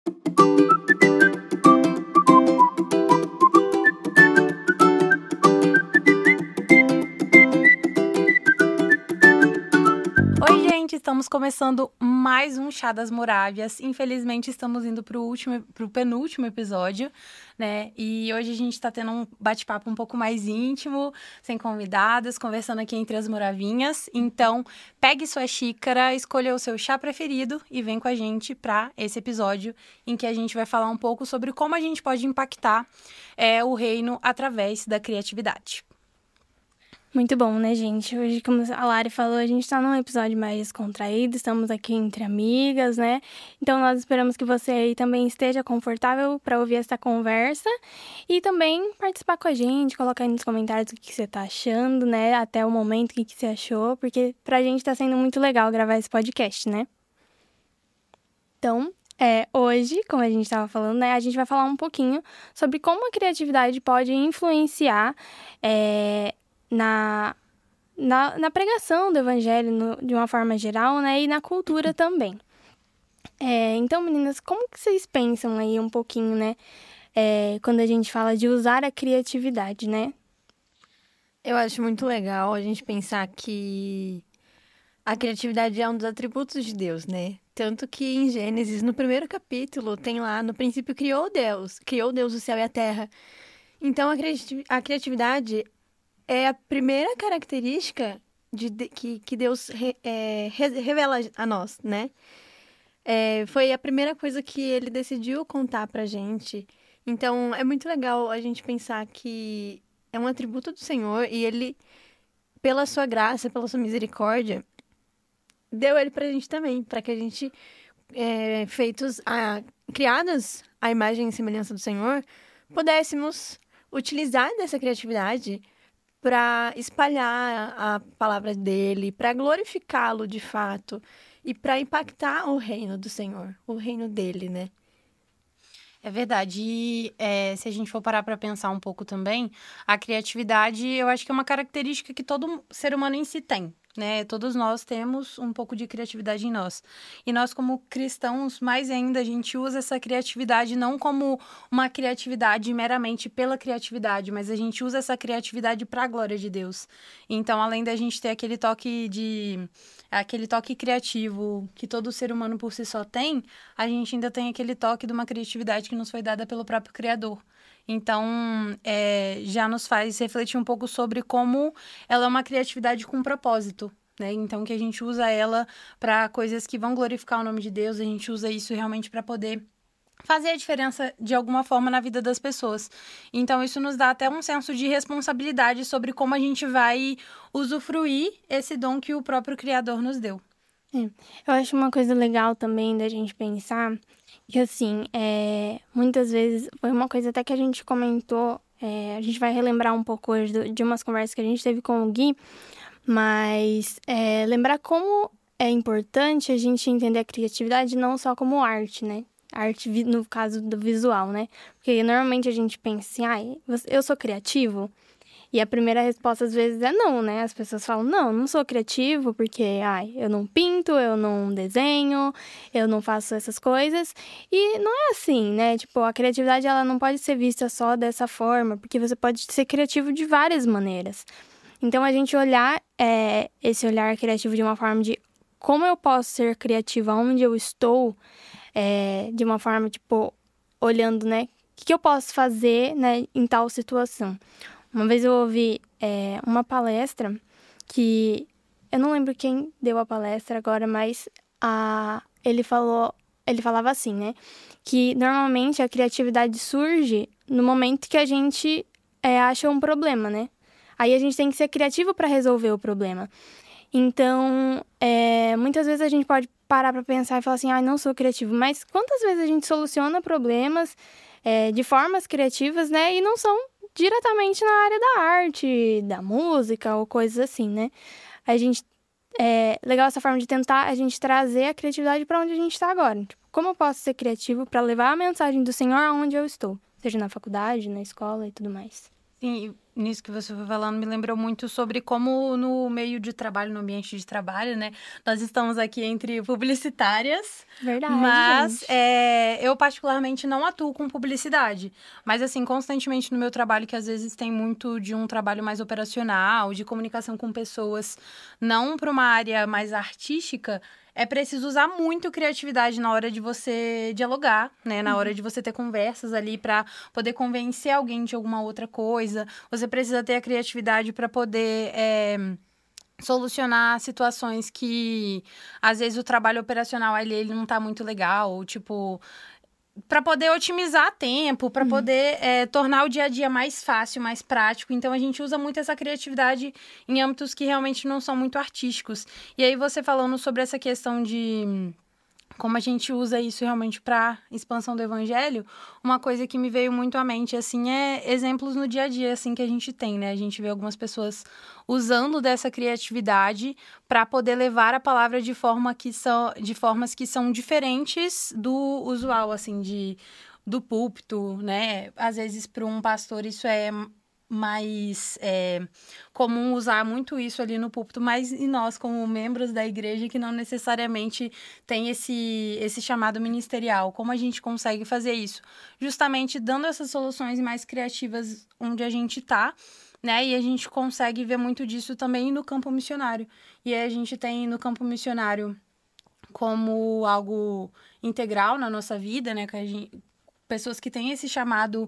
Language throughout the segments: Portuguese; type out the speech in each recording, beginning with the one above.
Oi, gente, estamos começando mais um Chá das Morávias. Infelizmente, estamos indo pro penúltimo episódio, né? E hoje a gente tá tendo um bate-papo um pouco mais íntimo, sem convidadas, conversando aqui entre as moravinhas. Então, pegue sua xícara, escolha o seu chá preferido e vem com a gente para esse episódio em que a gente vai falar um pouco sobre como a gente pode impactar o reino através da criatividade. Muito bom, né, gente? Hoje, como a Lari falou, a gente tá num episódio mais descontraído, estamos aqui entre amigas, né? Então, nós esperamos que você aí também esteja confortável para ouvir essa conversa e também participar com a gente, colocar aí nos comentários o que você tá achando, né? Até o momento, o que você achou, porque pra gente tá sendo muito legal gravar esse podcast, né? Então, hoje, como a gente estava falando, né, a gente vai falar um pouquinho sobre como a criatividade pode influenciar na pregação do evangelho de uma forma geral, né, e na cultura também. Então, meninas, como que vocês pensam aí um pouquinho, né, quando a gente fala de usar a criatividade, né? Eu acho muito legal a gente pensar que a criatividade é um dos atributos de Deus, né? Tanto que em Gênesis, no primeiro capítulo, tem lá, no princípio criou Deus o céu e a terra. Então, a criatividade é a primeira característica que Deus revela a nós, né? Foi a primeira coisa que ele decidiu contar pra gente. Então, é muito legal a gente pensar que é um atributo do Senhor e ele, pela sua graça, pela sua misericórdia, deu ele pra gente também, pra que a gente, criados à imagem e semelhança do Senhor, pudéssemos utilizar dessa criatividade para espalhar a palavra dele, para glorificá-lo de fato e para impactar o reino do Senhor, o reino dele, né? É verdade. E se a gente for parar para pensar um pouco também, a criatividade, eu acho que é uma característica que todo ser humano em si tem, né? Todos nós temos um pouco de criatividade em nós. E nós, como cristãos, mais ainda, a gente usa essa criatividade não como uma criatividade meramente pela criatividade, mas a gente usa essa criatividade para a glória de Deus. Então, além da gente ter aquele toque criativo que todo ser humano por si só tem, a gente ainda tem aquele toque de uma criatividade que nos foi dada pelo próprio Criador. Então, já nos faz refletir um pouco sobre como ela é uma criatividade com propósito, né? Então, que a gente usa ela para coisas que vão glorificar o nome de Deus, a gente usa isso realmente para poder fazer a diferença de alguma forma na vida das pessoas. Então, isso nos dá até um senso de responsabilidade sobre como a gente vai usufruir esse dom que o próprio Criador nos deu. Eu acho uma coisa legal também da gente pensar que, assim, muitas vezes, foi uma coisa até que a gente comentou, a gente vai relembrar um pouco hoje de umas conversas que a gente teve com o Gui, mas lembrar como é importante a gente entender a criatividade não só como arte, né? Arte, no caso do visual, né? Porque normalmente a gente pensa assim, eu sou criativo? E a primeira resposta às vezes é não, né? As pessoas falam, não sou criativo porque, eu não pinto, eu não desenho, eu não faço essas coisas. E não é assim, né? Tipo, a criatividade, ela não pode ser vista só dessa forma, porque você pode ser criativo de várias maneiras. Então, a gente olhar esse olhar criativo de uma forma de como eu posso ser criativa onde eu estou, de uma forma, tipo, olhando, né? O que eu posso fazer, né, em tal situação. Uma vez eu ouvi uma palestra que... Eu não lembro quem deu a palestra agora, mas ele falava assim, né? Que normalmente a criatividade surge no momento que a gente acha um problema, né? Aí a gente tem que ser criativo para resolver o problema. Então, muitas vezes a gente pode parar para pensar e falar assim, não sou criativo. Mas quantas vezes a gente soluciona problemas de formas criativas, né? E não são diretamente na área da arte, da música ou coisas assim, né? Legal essa forma de tentar a gente trazer a criatividade para onde a gente está agora. Tipo, como eu posso ser criativo para levar a mensagem do Senhor aonde eu estou? Seja na faculdade, na escola e tudo mais. Sim, nisso que você foi falando, me lembrou muito sobre como no meio de trabalho, no ambiente de trabalho, né? Nós estamos aqui entre publicitárias, Verdade, mas gente. eu particularmente não atuo com publicidade. Mas, assim, constantemente no meu trabalho, que às vezes tem muito de um trabalho mais operacional, de comunicação com pessoas, não para uma área mais artística, é preciso usar muito criatividade na hora de você dialogar, né? Na hora de você ter conversas ali para poder convencer alguém de alguma outra coisa. Você precisa ter a criatividade para poder solucionar situações que, às vezes, o trabalho operacional ali, ele não tá muito legal. Ou, tipo, para poder otimizar tempo, para poder tornar o dia a dia mais fácil, mais prático. Então, a gente usa muito essa criatividade em âmbitos que realmente não são muito artísticos. E aí, você falando sobre essa questão de como a gente usa isso realmente para expansão do evangelho, uma coisa que me veio muito à mente, assim, é exemplos no dia a dia, assim, que a gente tem, né? A gente vê algumas pessoas usando dessa criatividade para poder levar a palavra de formas que são diferentes do usual, assim, do púlpito, né? Às vezes, para um pastor, isso é mais comum usar muito isso ali no púlpito, mas e nós, como membros da igreja, que não necessariamente tem esse chamado ministerial, como a gente consegue fazer isso? Justamente dando essas soluções mais criativas onde a gente está, né? E a gente consegue ver muito disso também no campo missionário. E aí a gente tem no campo missionário como algo integral na nossa vida, né? Que a gente, pessoas que têm esse chamado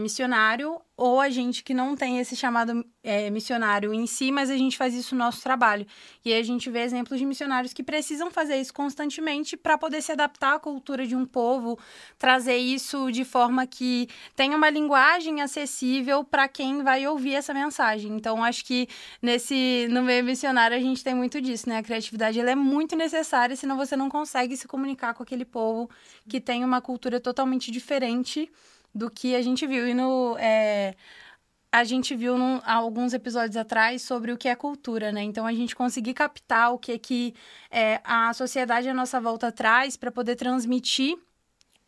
missionário, ou a gente que não tem esse chamado missionário em si, mas a gente faz isso no nosso trabalho. E aí a gente vê exemplos de missionários que precisam fazer isso constantemente para poder se adaptar à cultura de um povo, trazer isso de forma que tenha uma linguagem acessível para quem vai ouvir essa mensagem. Então, acho que no meio missionário a gente tem muito disso, né? A criatividade ela é muito necessária, senão você não consegue se comunicar com aquele povo que tem uma cultura totalmente diferente do que a gente viu. A gente viu há alguns episódios atrás sobre o que é cultura, né? Então, a gente conseguir captar o que a sociedade à nossa volta traz para poder transmitir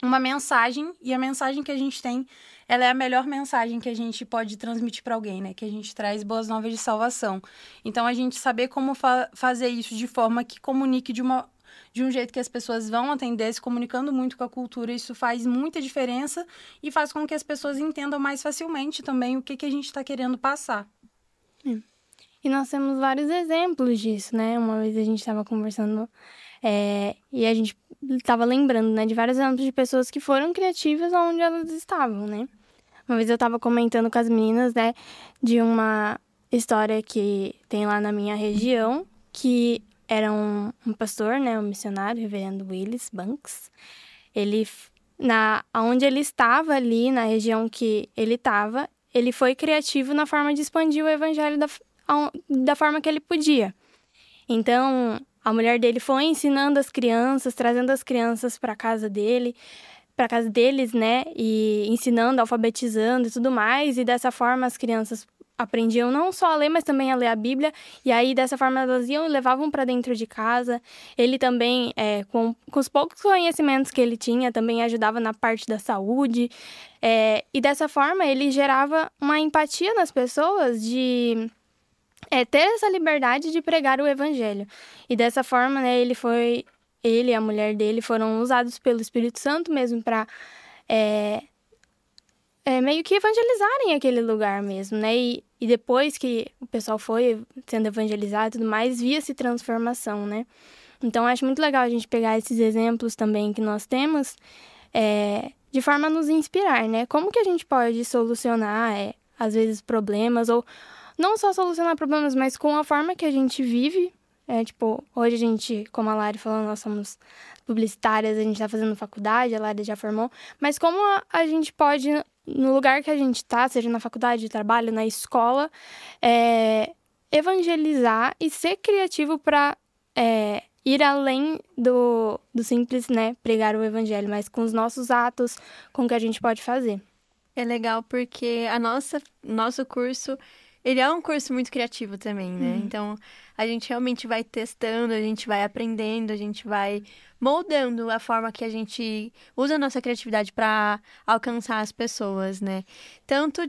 uma mensagem, e a mensagem que a gente tem, ela é a melhor mensagem que a gente pode transmitir para alguém, né? Que a gente traz boas novas de salvação. Então, a gente saber como fazer isso de forma que comunique de um jeito que as pessoas vão atender, se comunicando muito com a cultura, isso faz muita diferença e faz com que as pessoas entendam mais facilmente também o que a gente está querendo passar. E nós temos vários exemplos disso, né? Uma vez a gente estava conversando e a gente estava lembrando, né, de vários exemplos de pessoas que foram criativas onde elas estavam, né? Uma vez eu estava comentando com as meninas, né, de uma história que tem lá na minha região, que era um pastor, né, um missionário, o reverendo Willis Banks. Ele, onde ele estava ali, na região que ele estava, ele foi criativo na forma de expandir o evangelho da forma que ele podia. Então, a mulher dele foi ensinando as crianças, trazendo as crianças para casa deles, né, e ensinando, alfabetizando e tudo mais, e dessa forma as crianças aprendiam não só a ler, mas também a ler a Bíblia, e aí dessa forma elas iam e levavam para dentro de casa. Ele também, com os poucos conhecimentos que ele tinha, também ajudava na parte da saúde, e dessa forma ele gerava uma empatia nas pessoas de ter essa liberdade de pregar o evangelho. E dessa forma, né, ele e a mulher dele foram usados pelo Espírito Santo mesmo para meio que evangelizarem aquele lugar mesmo, né? E depois que o pessoal foi sendo evangelizado e tudo mais, via-se transformação, né? Então, acho muito legal a gente pegar esses exemplos também que nós temos de forma a nos inspirar, né? Como que a gente pode solucionar, às vezes, problemas, ou não só solucionar problemas, mas com a forma que a gente vive. Hoje a gente, como a Lari falou, nós somos publicitárias, a gente tá fazendo faculdade, a Lari já formou, mas como a gente pode, no lugar que a gente tá, seja na faculdade de trabalho, na escola, evangelizar e ser criativo para ir além do simples, né, pregar o evangelho, mas com os nossos atos, com o que a gente pode fazer. É legal porque nosso curso, ele é um curso muito criativo também, né? Então, a gente realmente vai testando, a gente vai aprendendo, a gente vai moldando a forma que a gente usa a nossa criatividade para alcançar as pessoas, né? Tanto,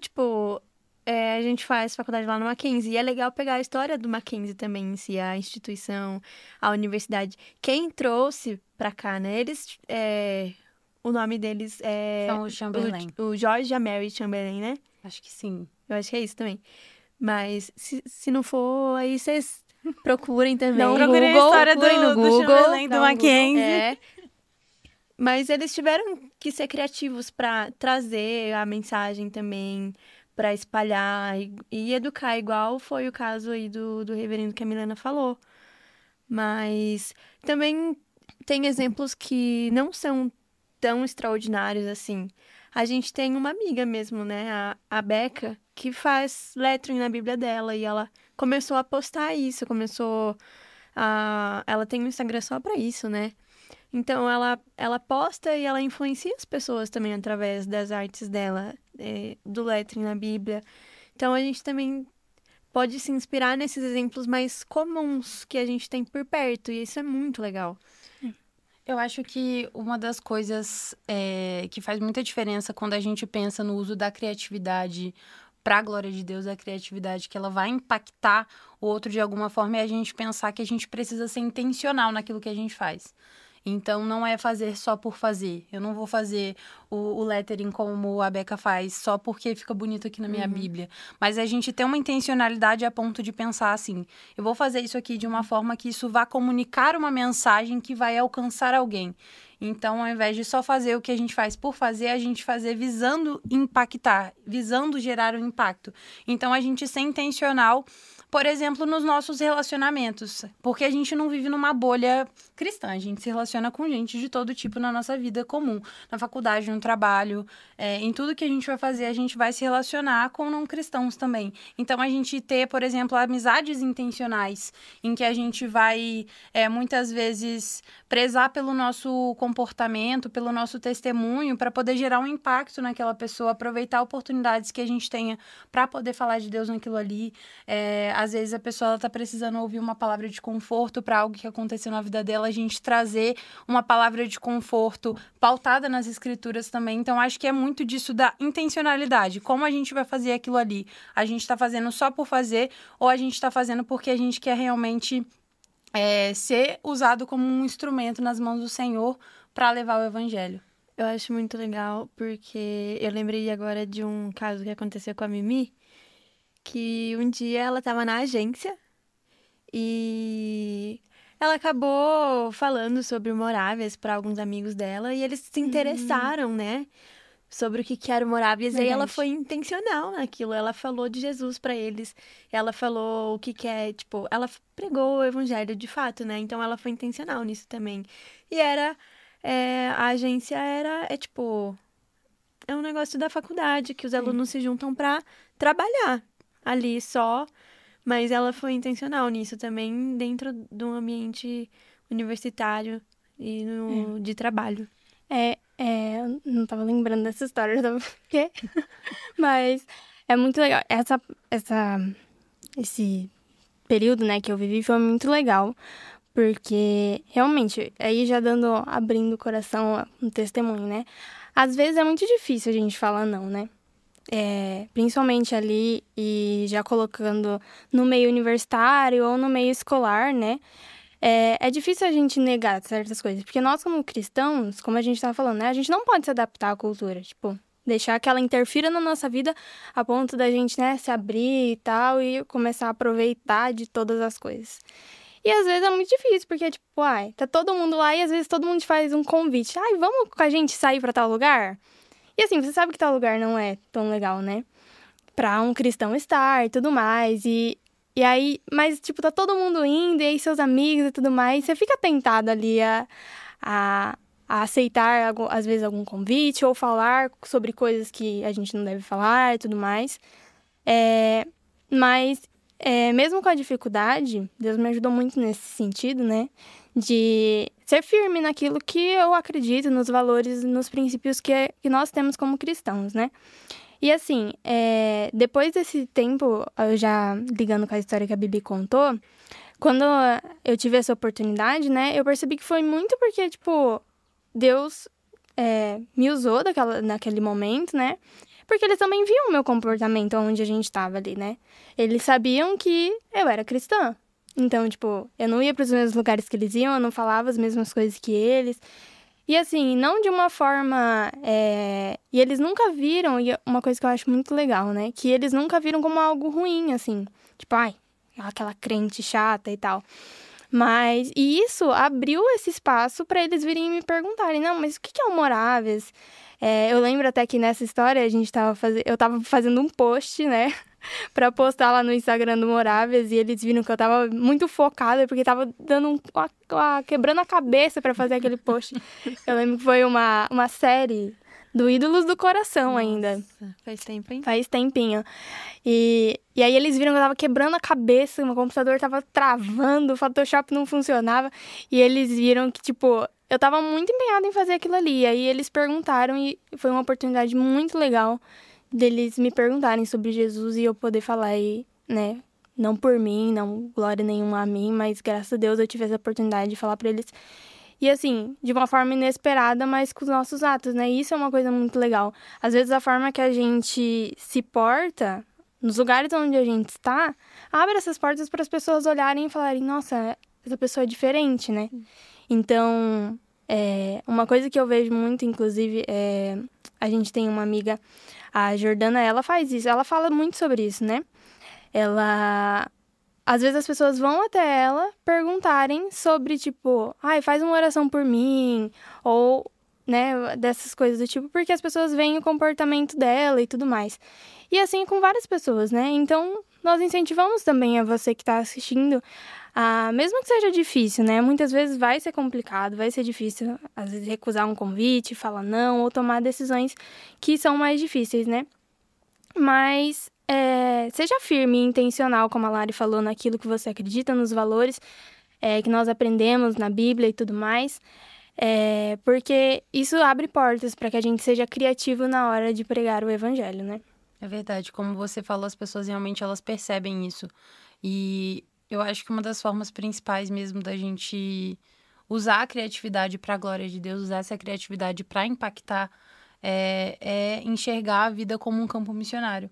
a gente faz faculdade lá no Mackenzie. E é legal pegar a história do Mackenzie também, em si, a instituição, a universidade. Quem trouxe pra cá, né? O nome deles é... São os Chamberlain. O George e a Mary Chamberlain, né? Acho que sim. Eu acho que é isso também. Mas se não for, aí vocês procurem também. Não, procurem a história no do Google, Chamberlain, do dá um Mackenzie. Google. Mas eles tiveram que ser criativos para trazer a mensagem também, para espalhar e educar, igual foi o caso aí do reverendo que a Milena falou. Mas também tem exemplos que não são tão extraordinários assim. A gente tem uma amiga mesmo, né, a Beca, que faz lettering na Bíblia dela e ela começou a postar isso, ela tem um Instagram só para isso, né? Então, ela posta e ela influencia as pessoas também através das artes dela, do lettering na Bíblia. Então, a gente também pode se inspirar nesses exemplos mais comuns que a gente tem por perto, e isso é muito legal. Eu acho que uma das coisas que faz muita diferença quando a gente pensa no uso da criatividade para a glória de Deus, a criatividade que ela vai impactar o outro de alguma forma, é a gente pensar que a gente precisa ser intencional naquilo que a gente faz. Então, não é fazer só por fazer. Eu não vou fazer o lettering como a Beca faz só porque fica bonito aqui na minha Bíblia. Mas a gente tem uma intencionalidade a ponto de pensar assim, eu vou fazer isso aqui de uma forma que isso vá comunicar uma mensagem que vai alcançar alguém. Então, ao invés de só fazer o que a gente faz por fazer, a gente fazer visando impactar, visando gerar um impacto. Então, a gente ser intencional, por exemplo, nos nossos relacionamentos. Porque a gente não vive numa bolha cristã, a gente se relaciona com gente de todo tipo na nossa vida comum. Na faculdade, no trabalho, em tudo que a gente vai fazer, a gente vai se relacionar com não cristãos também. Então, a gente ter, por exemplo, amizades intencionais, em que a gente vai, muitas vezes, prezar pelo nosso comportamento, pelo nosso testemunho, para poder gerar um impacto naquela pessoa, aproveitar oportunidades que a gente tenha para poder falar de Deus naquilo ali. Às vezes a pessoa está precisando ouvir uma palavra de conforto para algo que aconteceu na vida dela, a gente trazer uma palavra de conforto pautada nas escrituras também. Então, acho que é muito disso da intencionalidade. Como a gente vai fazer aquilo ali? A gente está fazendo só por fazer ou a gente está fazendo porque a gente quer realmente ser usado como um instrumento nas mãos do Senhor para levar o evangelho? Eu acho muito legal, porque eu lembrei agora de um caso que aconteceu com a Mimi, que um dia ela estava na agência e ela acabou falando sobre o Morávias para alguns amigos dela e eles se interessaram, né, sobre o que era o Morávias. E aí ela foi intencional naquilo, ela falou de Jesus para eles, ela falou o que é, tipo, ela pregou o evangelho de fato, né, então ela foi intencional nisso também. E a agência tipo, é um negócio da faculdade que os alunos se juntam para trabalhar ali só, mas ela foi intencional nisso também, dentro de um ambiente universitário e de trabalho. Eu não tava lembrando dessa história, eu tava... quê? Mas é muito legal. Esse período, né, que eu vivi foi muito legal, porque realmente, aí já abrindo o coração, um testemunho, né? Às vezes é muito difícil a gente falar não, né? Principalmente ali e já colocando no meio universitário ou no meio escolar, né? É difícil a gente negar certas coisas, porque nós como cristãos, como a gente tava falando, né? A gente não pode se adaptar à cultura, tipo, deixar que ela interfira na nossa vida a ponto da gente, né, se abrir e tal e começar a aproveitar de todas as coisas. E às vezes é muito difícil, porque, tipo, tá todo mundo lá e às vezes todo mundo te faz um convite. Vamos com a gente sair pra tal lugar? E assim, você sabe que tal lugar não é tão legal, né? Pra um cristão estar e tudo mais. E aí, mas, tipo, tá todo mundo indo, e aí seus amigos e tudo mais. Você fica tentado ali a aceitar, às vezes, algum convite ou falar sobre coisas que a gente não deve falar e tudo mais. Mas, mesmo com a dificuldade, Deus me ajudou muito nesse sentido, né? De ser firme naquilo que eu acredito, nos valores, nos princípios que nós temos como cristãos, né? E assim, depois desse tempo, eu já ligando com a história que a Bibi contou, quando eu tive essa oportunidade, né? Eu percebi que foi muito porque, tipo, Deus me usou naquele momento, né? porque eles também viam o meu comportamento onde a gente estava ali, né? Eles sabiam que eu era cristã. Então, tipo, eu não ia para os mesmos lugares que eles iam, eu não falava as mesmas coisas que eles. E assim, não de uma forma... E eles nunca viram, e uma coisa que eu acho muito legal, né? Que eles nunca viram como algo ruim, assim. Tipo, ai, aquela crente chata e tal. Mas, e isso abriu esse espaço para eles virem me perguntarem, não, mas o que é o Moráveis? Eu lembro até que nessa história eu tava fazendo um post, né, para postar lá no Instagram do Moráveis, e eles viram que eu tava muito focada, porque tava dando quebrando a cabeça para fazer aquele post. Eu lembro que foi uma série do Ídolos do Coração. Nossa, ainda. Faz tempo, hein? Faz tempinho. E aí eles viram que eu tava quebrando a cabeça, meu computador tava travando, o Photoshop não funcionava. E eles viram que, tipo, eu tava muito empenhada em fazer aquilo ali. E aí eles perguntaram, e foi uma oportunidade muito legal deles me perguntarem sobre Jesus e eu poder falar, e, né, não por mim, não glória nenhuma a mim, mas graças a Deus eu tive essa oportunidade de falar pra eles. E assim, de uma forma inesperada, mas com os nossos atos, né? E isso é uma coisa muito legal. Às vezes a forma que a gente se porta, nos lugares onde a gente está, abre essas portas para as pessoas olharem e falarem, nossa, essa pessoa é diferente, né? Então, uma coisa que eu vejo muito, inclusive, a gente tem uma amiga, a Jordana, ela faz isso, ela fala muito sobre isso, né? Às vezes as pessoas vão até ela perguntarem sobre, tipo, ai, faz uma oração por mim, ou, né, dessas coisas do tipo, porque as pessoas veem o comportamento dela e tudo mais. E assim com várias pessoas, né? Então, nós incentivamos também a você que está assistindo, mesmo que seja difícil, né? Muitas vezes vai ser complicado, vai ser difícil, às vezes, recusar um convite, falar não, ou tomar decisões que são mais difíceis, né? Mas... seja firme e intencional, como a Lari falou, naquilo que você acredita, nos valores que nós aprendemos na Bíblia e tudo mais, porque isso abre portas para que a gente seja criativo na hora de pregar o Evangelho, né? É verdade, como você falou, as pessoas realmente elas percebem isso. E eu acho que uma das formas principais mesmo da gente usar a criatividade para a glória de Deus, usar essa criatividade para impactar, é enxergar a vida como um campo missionário.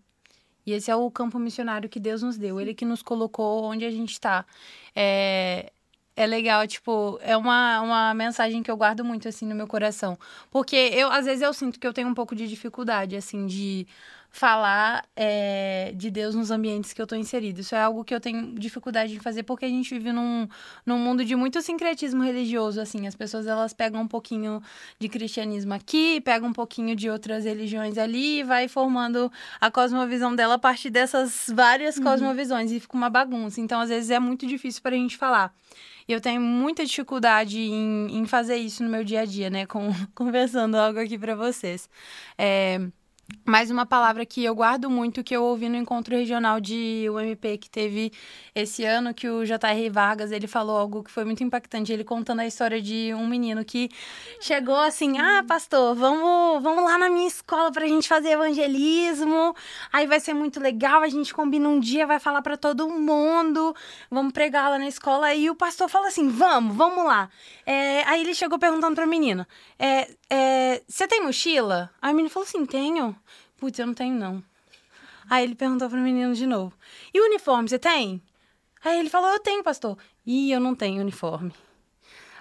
E esse é o campo missionário que Deus nos deu. Ele que nos colocou onde a gente está. É legal, tipo, é uma mensagem que eu guardo muito, assim, no meu coração. Porque às vezes eu sinto que eu tenho um pouco de dificuldade, assim, de falar de Deus nos ambientes que eu tô inserida. Isso é algo que eu tenho dificuldade de fazer porque a gente vive num mundo de muito sincretismo religioso, assim. As pessoas, elas pegam um pouquinho de cristianismo aqui, pegam um pouquinho de outras religiões ali e vai formando a cosmovisão dela a partir dessas várias cosmovisões e fica uma bagunça. Então, às vezes, é muito difícil pra gente falar. E eu tenho muita dificuldade em fazer isso no meu dia a dia, né? Conversando algo aqui pra vocês. Mais uma palavra que eu guardo muito, que eu ouvi no encontro regional de UMP que teve esse ano, que o J.R. Vargas, ele falou algo que foi muito impactante, ele contando a história de um menino que chegou assim, pastor, vamos lá na minha escola pra gente fazer evangelismo, aí vai ser muito legal, a gente combina um dia, vai falar pra todo mundo, vamos pregar lá na escola, e o pastor fala assim, vamos lá. Aí ele chegou perguntando pra menina, você tem mochila? Aí o menino falou assim, tenho. Putz, eu não tenho, não. Aí ele perguntou pro menino de novo. E o uniforme, você tem? Aí ele falou, eu tenho, pastor. Ih, eu não tenho uniforme.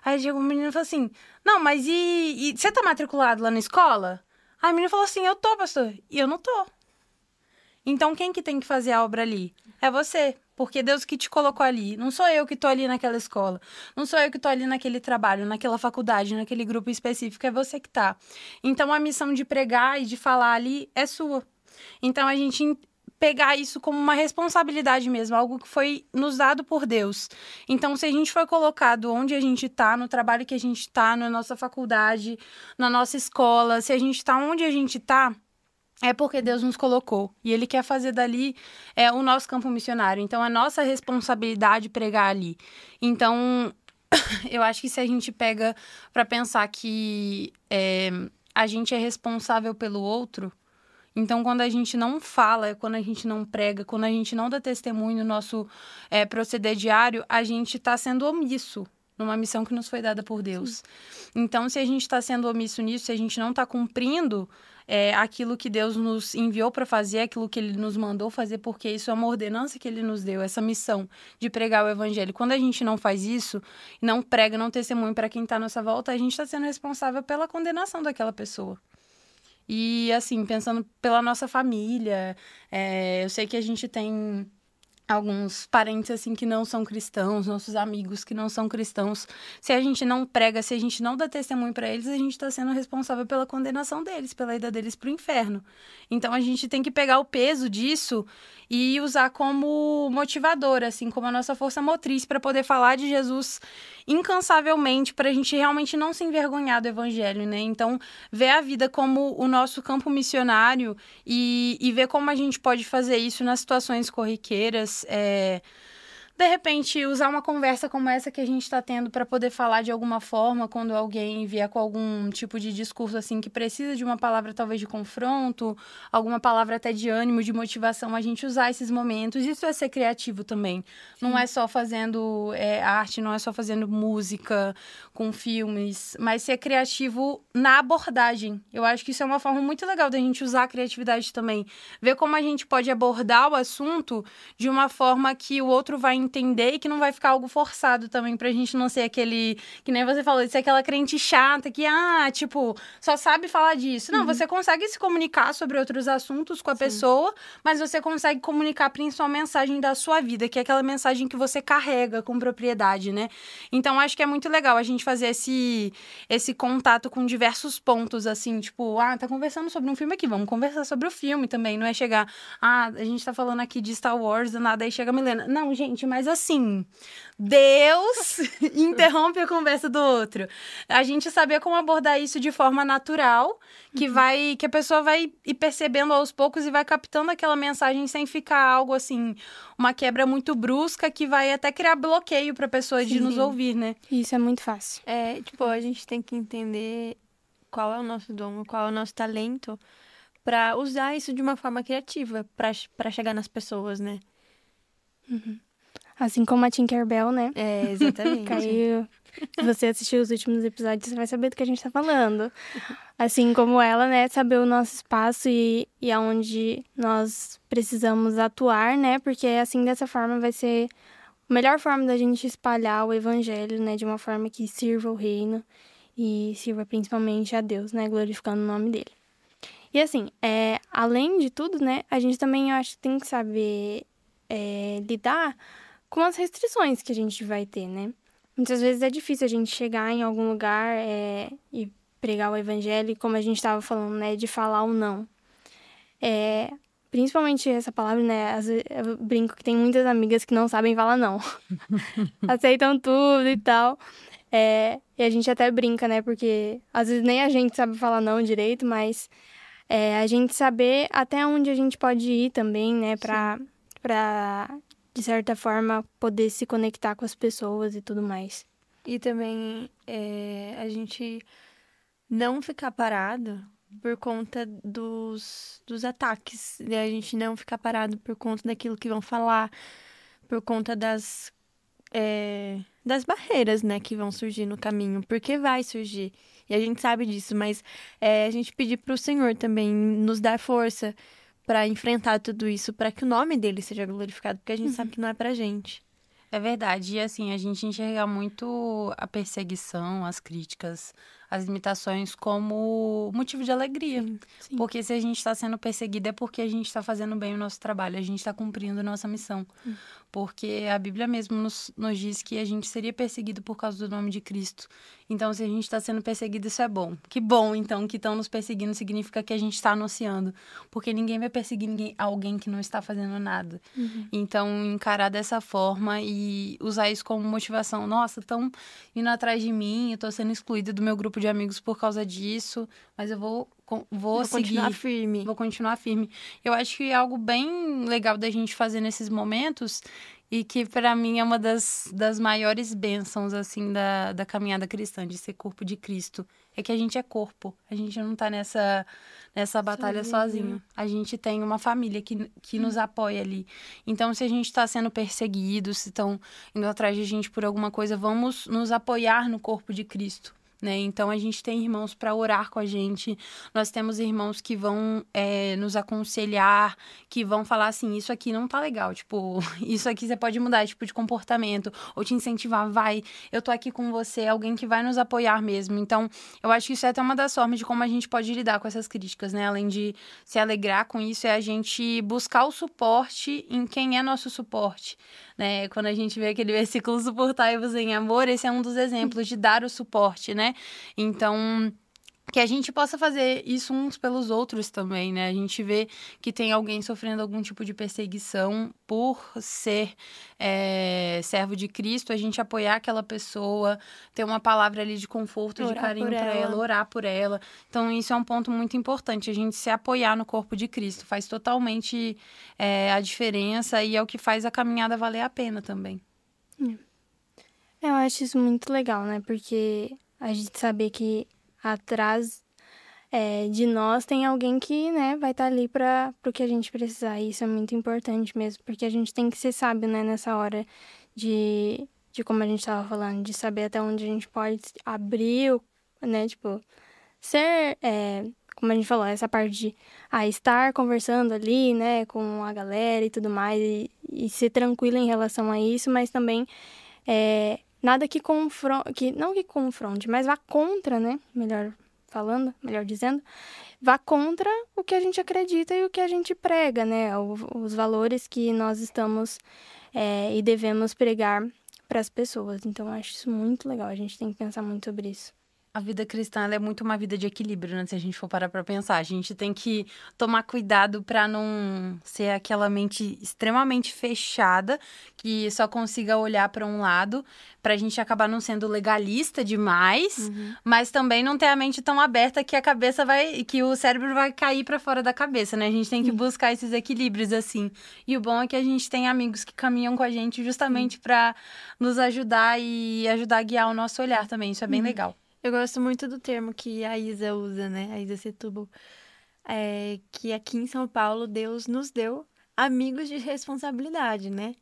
Aí chegou o menino e falou assim, não, mas e você tá matriculado lá na escola? Aí o menino falou assim, eu tô, pastor. E eu não tô. Então quem que tem que fazer a obra ali? É você. Porque Deus que te colocou ali. Não sou eu que tô ali naquela escola. Não sou eu que tô ali naquele trabalho, naquela faculdade, naquele grupo específico. É você que tá. Então, a missão de pregar e de falar ali é sua. Então, a gente pegar isso como uma responsabilidade mesmo. Algo que foi nos dado por Deus. Então, se a gente foi colocado onde a gente tá, no trabalho que a gente tá, na nossa faculdade, na nossa escola, se a gente tá onde a gente tá, é porque Deus nos colocou. E Ele quer fazer dali o nosso campo missionário. Então, é nossa responsabilidade pregar ali. Então, eu acho que se a gente pega para pensar que a gente é responsável pelo outro, então, quando a gente não fala, quando a gente não prega, quando a gente não dá testemunho no nosso proceder diário, a gente está sendo omisso. numa missão que nos foi dada por Deus. Então, se a gente está sendo omisso nisso, se a gente não está cumprindo aquilo que Deus nos enviou para fazer, aquilo que Ele nos mandou fazer, porque isso é uma ordenança que Ele nos deu, essa missão de pregar o evangelho. Quando a gente não faz isso, não prega, não testemunha para quem está à nossa volta, a gente está sendo responsável pela condenação daquela pessoa. E, assim, pensando pela nossa família, eu sei que a gente tem alguns parentes, assim, que não são cristãos, nossos amigos que não são cristãos. Se a gente não prega, se a gente não dá testemunho para eles, a gente está sendo responsável pela condenação deles, pela ida deles para o inferno. Então, a gente tem que pegar o peso disso e usar como motivador, assim, como a nossa força motriz para poder falar de Jesus incansavelmente, para a gente realmente não se envergonhar do evangelho, né? Então, ver a vida como o nosso campo missionário e ver como a gente pode fazer isso nas situações corriqueiras, de repente, usar uma conversa como essa que a gente está tendo para poder falar de alguma forma quando alguém vier com algum tipo de discurso assim que precisa de uma palavra talvez de confronto, alguma palavra até de ânimo, de motivação, a gente usar esses momentos. Isso é ser criativo também. Sim. Não é só fazendo arte, não é só fazendo música com filmes, mas ser criativo na abordagem. Eu acho que isso é uma forma muito legal da gente usar a criatividade também. Ver como a gente pode abordar o assunto de uma forma que o outro vai entender e que não vai ficar algo forçado também, pra gente não ser aquele, que nem você falou, de ser aquela crente chata que, tipo, só sabe falar disso. Não, você consegue se comunicar sobre outros assuntos com a pessoa, mas você consegue comunicar a principal mensagem da sua vida, que é aquela mensagem que você carrega com propriedade, né? Então, acho que é muito legal a gente fazer esse contato com diversos pontos, assim, tipo, tá conversando sobre um filme aqui, vamos conversar sobre o filme também, não é chegar, a gente tá falando aqui de Star Wars, do nada, aí chega a Milena. Não, gente, mas assim, Deus interrompe a conversa do outro. A gente saber como abordar isso de forma natural, que a pessoa vai ir percebendo aos poucos e vai captando aquela mensagem sem ficar algo assim, uma quebra muito brusca que vai até criar bloqueio pra pessoa de nos ouvir, né? Isso é muito fácil. A gente tem que entender qual é o nosso dom, qual é o nosso talento pra usar isso de uma forma criativa, pra chegar nas pessoas, né? Assim como a Tinkerbell, né? Exatamente. Caiu. Se você assistiu os últimos episódios, você vai saber do que a gente tá falando. Assim como ela, né? Saber o nosso espaço e aonde nós precisamos atuar, né? Porque assim, dessa forma, vai ser a melhor forma da gente espalhar o evangelho, né? De uma forma que sirva o reino e sirva principalmente a Deus, né? Glorificando o nome dele. E assim, além de tudo, né? A gente também, eu acho que tem que saber lidar com as restrições que a gente vai ter, né? Muitas vezes é difícil a gente chegar em algum lugar e pregar o evangelho, e como a gente estava falando, né? De falar ou não. Principalmente essa palavra, né? Às vezes eu brinco que tem muitas amigas que não sabem falar não. Aceitam tudo e tal. E a gente até brinca, né? Porque às vezes nem a gente sabe falar não direito, mas a gente saber até onde a gente pode ir também, né? Pra de certa forma, poder se conectar com as pessoas e tudo mais. E também a gente não ficar parado por conta dos ataques, né? A gente não ficar parado por conta daquilo que vão falar, por conta das barreiras, né, que vão surgir no caminho, porque vai surgir. E a gente sabe disso, mas a gente pedir pro Senhor também nos dar força para enfrentar tudo isso, para que o nome dele seja glorificado, porque a gente sabe que não é pra gente. É verdade, e assim, a gente enxerga muito a perseguição, as críticas, as limitações como motivo de alegria. Sim. Porque se a gente está sendo perseguido é porque a gente está fazendo bem o nosso trabalho, a gente está cumprindo a nossa missão. Porque a Bíblia mesmo nos diz que a gente seria perseguido por causa do nome de Cristo. Então, se a gente está sendo perseguido, isso é bom. Que bom, então, que estão nos perseguindo significa que a gente está anunciando. Porque ninguém vai perseguir alguém que não está fazendo nada. Então, encarar dessa forma e usar isso como motivação. Nossa, estão indo atrás de mim, eu estou sendo excluída do meu grupo de amigos por causa disso, mas eu vou seguir. Vou continuar firme. Eu acho que é algo bem legal da gente fazer nesses momentos e que para mim é uma das maiores bênçãos, assim, da caminhada cristã, de ser corpo de Cristo. É que a gente é corpo, a gente não tá nessa batalha sozinho. A gente tem uma família que nos apoia ali. Então, se a gente está sendo perseguido, se estão indo atrás de gente por alguma coisa, vamos nos apoiar no corpo de Cristo. Né? Então, a gente tem irmãos para orar com a gente, nós temos irmãos que vão nos aconselhar, que vão falar assim, isso aqui não tá legal, tipo, isso aqui você pode mudar, tipo, de comportamento, ou te incentivar, vai, eu tô aqui com você, alguém que vai nos apoiar mesmo. Então, eu acho que isso é até uma das formas de como a gente pode lidar com essas críticas, né? Além de se alegrar com isso, é a gente buscar o suporte em quem é nosso suporte, né? Quando a gente vê aquele versículo, suportai-vos em amor, esse é um dos exemplos de dar o suporte, né? Então, que a gente possa fazer isso uns pelos outros também, né? A gente vê que tem alguém sofrendo algum tipo de perseguição por ser servo de Cristo, a gente apoiar aquela pessoa, ter uma palavra ali de conforto, de carinho para ela, orar por ela. Então, isso é um ponto muito importante, a gente se apoiar no corpo de Cristo. Faz totalmente a diferença e é o que faz a caminhada valer a pena também. Eu acho isso muito legal, né? Porque a gente saber que atrás de nós tem alguém que, né, vai estar ali para o que a gente precisar. E isso é muito importante mesmo, porque a gente tem que ser sábio, né, nessa hora de como a gente estava falando, de saber até onde a gente pode abrir, né, tipo, ser, como a gente falou, essa parte de estar conversando ali, né, com a galera e tudo mais, e ser tranquila em relação a isso, mas também nada que confronte, não que confronte, mas vá contra, né? Melhor dizendo, vá contra o que a gente acredita e o que a gente prega, né? Os valores que nós estamos e devemos pregar para as pessoas. Então, eu acho isso muito legal. A gente tem que pensar muito sobre isso. A vida cristã ela é muito uma vida de equilíbrio, né? Se a gente for parar pra pensar. A gente tem que tomar cuidado para não ser aquela mente extremamente fechada, que só consiga olhar para um lado, pra gente acabar não sendo legalista demais, mas também não ter a mente tão aberta que que o cérebro vai cair para fora da cabeça, né? A gente tem que buscar esses equilíbrios, assim. E o bom é que a gente tem amigos que caminham com a gente justamente para nos ajudar e ajudar a guiar o nosso olhar também. Isso é bem legal. Eu gosto muito do termo que a Isa usa, né? A Isa Setúbal. Que aqui em São Paulo, Deus nos deu amigos de responsabilidade, né?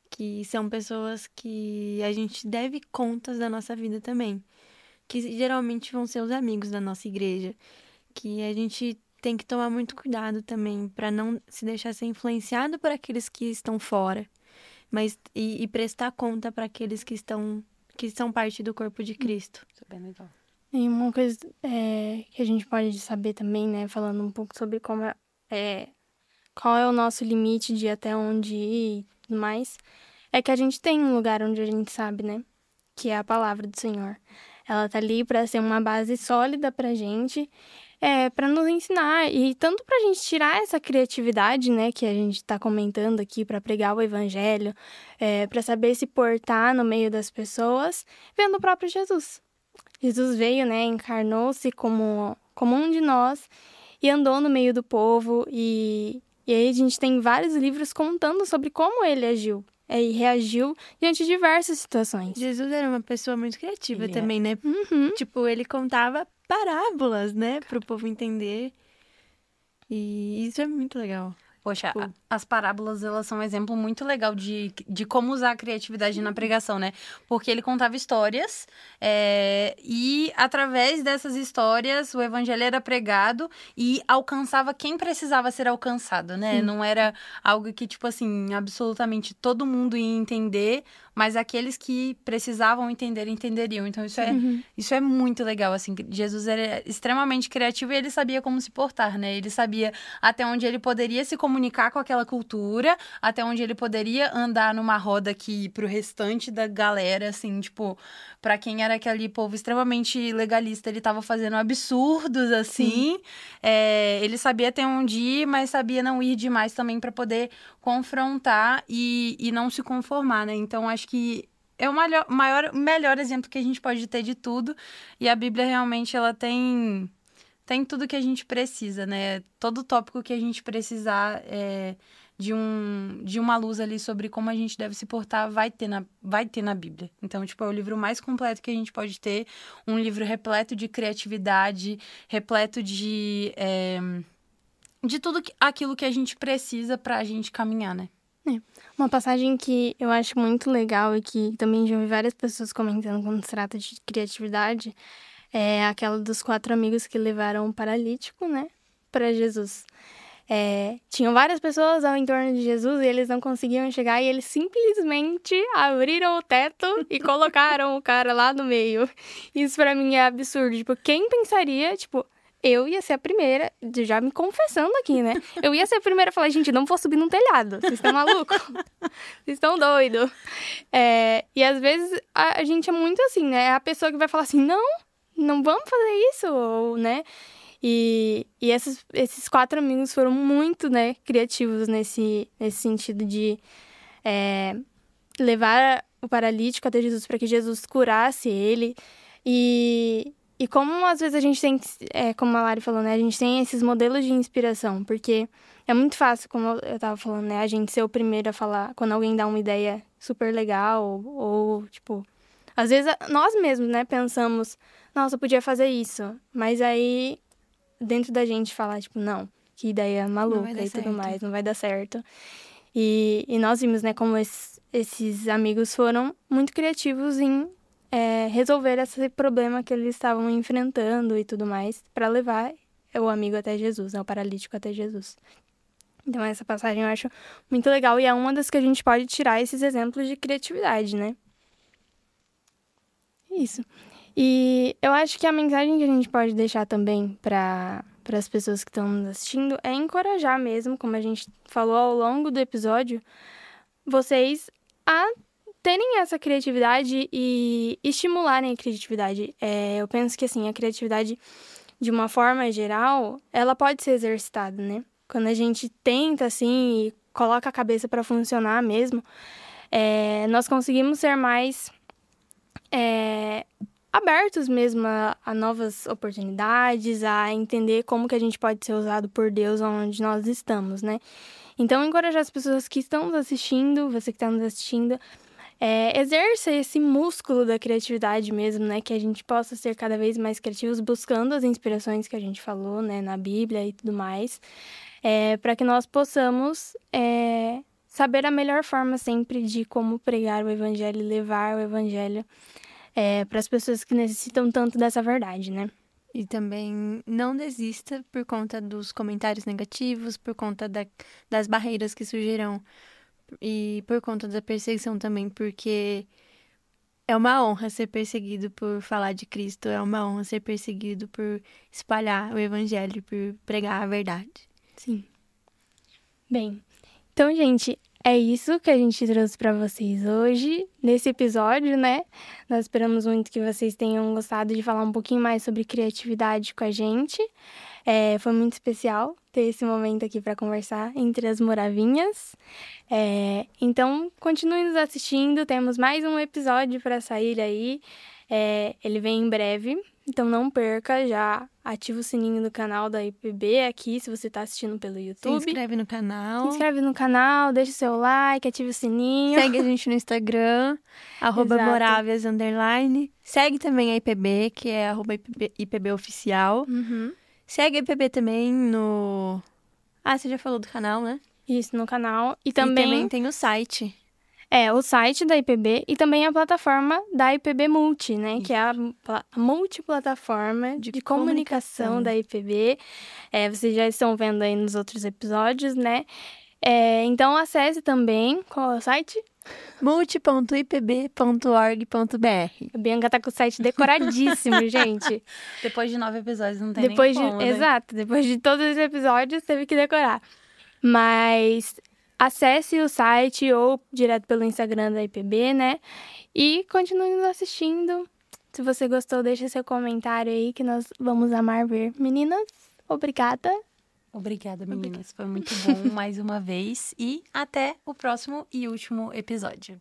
Que são pessoas que a gente deve contas da nossa vida também. Que geralmente vão ser os amigos da nossa igreja. Que a gente tem que tomar muito cuidado também para não se deixar ser influenciado por aqueles que estão fora. Mas e prestar conta para aqueles que são parte do corpo de Cristo. Isso é bem legal. E uma coisa que a gente pode saber também, né, falando um pouco sobre qual é o nosso limite de até onde ir e tudo mais, é que a gente tem um lugar onde a gente sabe, né, que é a palavra do Senhor. Ela tá ali para ser uma base sólida pra gente, para nos ensinar e tanto pra gente tirar essa criatividade, né, que a gente tá comentando aqui para pregar o evangelho, para saber se portar no meio das pessoas, vendo o próprio Jesus. Jesus veio, né, encarnou-se como um de nós e andou no meio do povo e aí a gente tem vários livros contando sobre como ele agiu e reagiu diante de diversas situações. Jesus era uma pessoa muito criativa também, né? Tipo, ele contava parábolas, né, pro povo entender. E isso é muito legal. Poxa, as parábolas, elas são um exemplo muito legal de como usar a criatividade na pregação, né? Porque ele contava histórias e, através dessas histórias, o evangelho era pregado e alcançava quem precisava ser alcançado, né? Não era algo que, tipo assim, absolutamente todo mundo ia entender, mas aqueles que precisavam entender, entenderiam. Então, isso é muito legal, assim. Jesus era extremamente criativo e ele sabia como se portar, né? Ele sabia até onde ele poderia se comunicar com aquela cultura, até onde ele poderia andar numa roda que pro restante da galera, assim, tipo, pra quem era aquele povo extremamente legalista, ele tava fazendo absurdos, assim. Ele sabia até onde ir, mas sabia não ir demais também pra poder confrontar e não se conformar, né? Então, acho que é o melhor exemplo que a gente pode ter de tudo. E a Bíblia realmente, ela tem tudo que a gente precisa, né? Todo tópico que a gente precisar de uma luz ali sobre como a gente deve se portar, vai ter na Bíblia. Então, tipo, é o livro mais completo que a gente pode ter, um livro repleto de criatividade, repleto de tudo aquilo que a gente precisa pra gente caminhar, né? Uma passagem que eu acho muito legal e que também já ouvi várias pessoas comentando quando se trata de criatividade é aquela dos 4 amigos que levaram um paralítico, né, para Jesus. Tinham várias pessoas ao entorno de Jesus e eles não conseguiam chegar e eles simplesmente abriram o teto e colocaram o cara lá no meio. Isso pra mim é absurdo. Tipo, quem pensaria, tipo, eu ia ser a primeira, já me confessando aqui, né? Eu ia ser a primeira a falar, gente, não vou subir num telhado. Vocês estão malucos? Vocês estão doidos? E às vezes a gente é muito assim, né? É a pessoa que vai falar assim, não vamos fazer isso, ou, né? E esses 4 amigos foram muito, né, criativos nesse sentido de levar o paralítico até Jesus para que Jesus curasse ele. E como às vezes a gente tem, como a Lari falou, né, a gente tem esses modelos de inspiração, porque é muito fácil, como eu tava falando, né, a gente ser o primeiro a falar quando alguém dá uma ideia super legal, ou tipo, às vezes nós mesmos, né, pensamos, nossa, eu podia fazer isso, mas aí dentro da gente falar, tipo, não, que ideia maluca e tudo mais, não vai dar certo. E nós vimos, né, como esses amigos foram muito criativos em resolver esse problema que eles estavam enfrentando e tudo mais, para levar o amigo até Jesus, né, o paralítico até Jesus. Então, essa passagem eu acho muito legal e é uma das que a gente pode tirar esses exemplos de criatividade, né? Isso. E eu acho que a mensagem que a gente pode deixar também para as pessoas que estão nos assistindo é encorajar mesmo, como a gente falou ao longo do episódio, vocês a terem essa criatividade e estimularem a criatividade. Eu penso que, assim, a criatividade, de uma forma geral, ela pode ser exercitada, né? Quando a gente tenta, assim, e coloca a cabeça para funcionar mesmo, nós conseguimos ser mais abertos mesmo a novas oportunidades, a entender como que a gente pode ser usado por Deus onde nós estamos, né? Então, encorajar as pessoas que estão nos assistindo, você que está nos assistindo, exerça esse músculo da criatividade mesmo, né? Que a gente possa ser cada vez mais criativos, buscando as inspirações que a gente falou, né? Na Bíblia e tudo mais, para que nós possamos saber a melhor forma sempre de como pregar o Evangelho e levar o Evangelho para as pessoas que necessitam tanto dessa verdade, né? E também não desista por conta dos comentários negativos, por conta das barreiras que surgirão e por conta da perseguição também, porque é uma honra ser perseguido por falar de Cristo, é uma honra ser perseguido por espalhar o Evangelho, por pregar a verdade. Sim. Bem, então, gente, é isso que a gente trouxe para vocês hoje, nesse episódio, né? Nós esperamos muito que vocês tenham gostado de falar um pouquinho mais sobre criatividade com a gente. Foi muito especial ter esse momento aqui para conversar entre as moravinhas. Então, continue nos assistindo, temos mais um episódio para sair aí. Ele vem em breve, então não perca, já ativa o sininho do canal da IPB aqui, se você está assistindo pelo YouTube. Se inscreve no canal. Se inscreve no canal, deixa o seu like, ativa o sininho. Segue a gente no Instagram, @moravias_. Segue também a IPB, que é @IPB oficial. Uhum. Segue a IPB também no... você já falou do canal, né? Isso, no canal. E também tem o site. O site da IPB e também a plataforma da IPB Multi, né? Isso. Que é a multiplataforma de comunicação da IPB. Vocês já estão vendo aí nos outros episódios, né? Então, acesse também. Qual é o site? multi.ipb.org.br. A Bianca tá com o site decoradíssimo, gente. Depois de 9 episódios, não tem nem como, né? Exato, depois de todos os episódios, teve que decorar. Mas acesse o site ou direto pelo Instagram da IPB, né? E continue nos assistindo. Se você gostou, deixa seu comentário aí que nós vamos amar ver. Meninas, obrigada. Obrigada, meninas. Foi muito bom mais uma vez. E até o próximo e último episódio.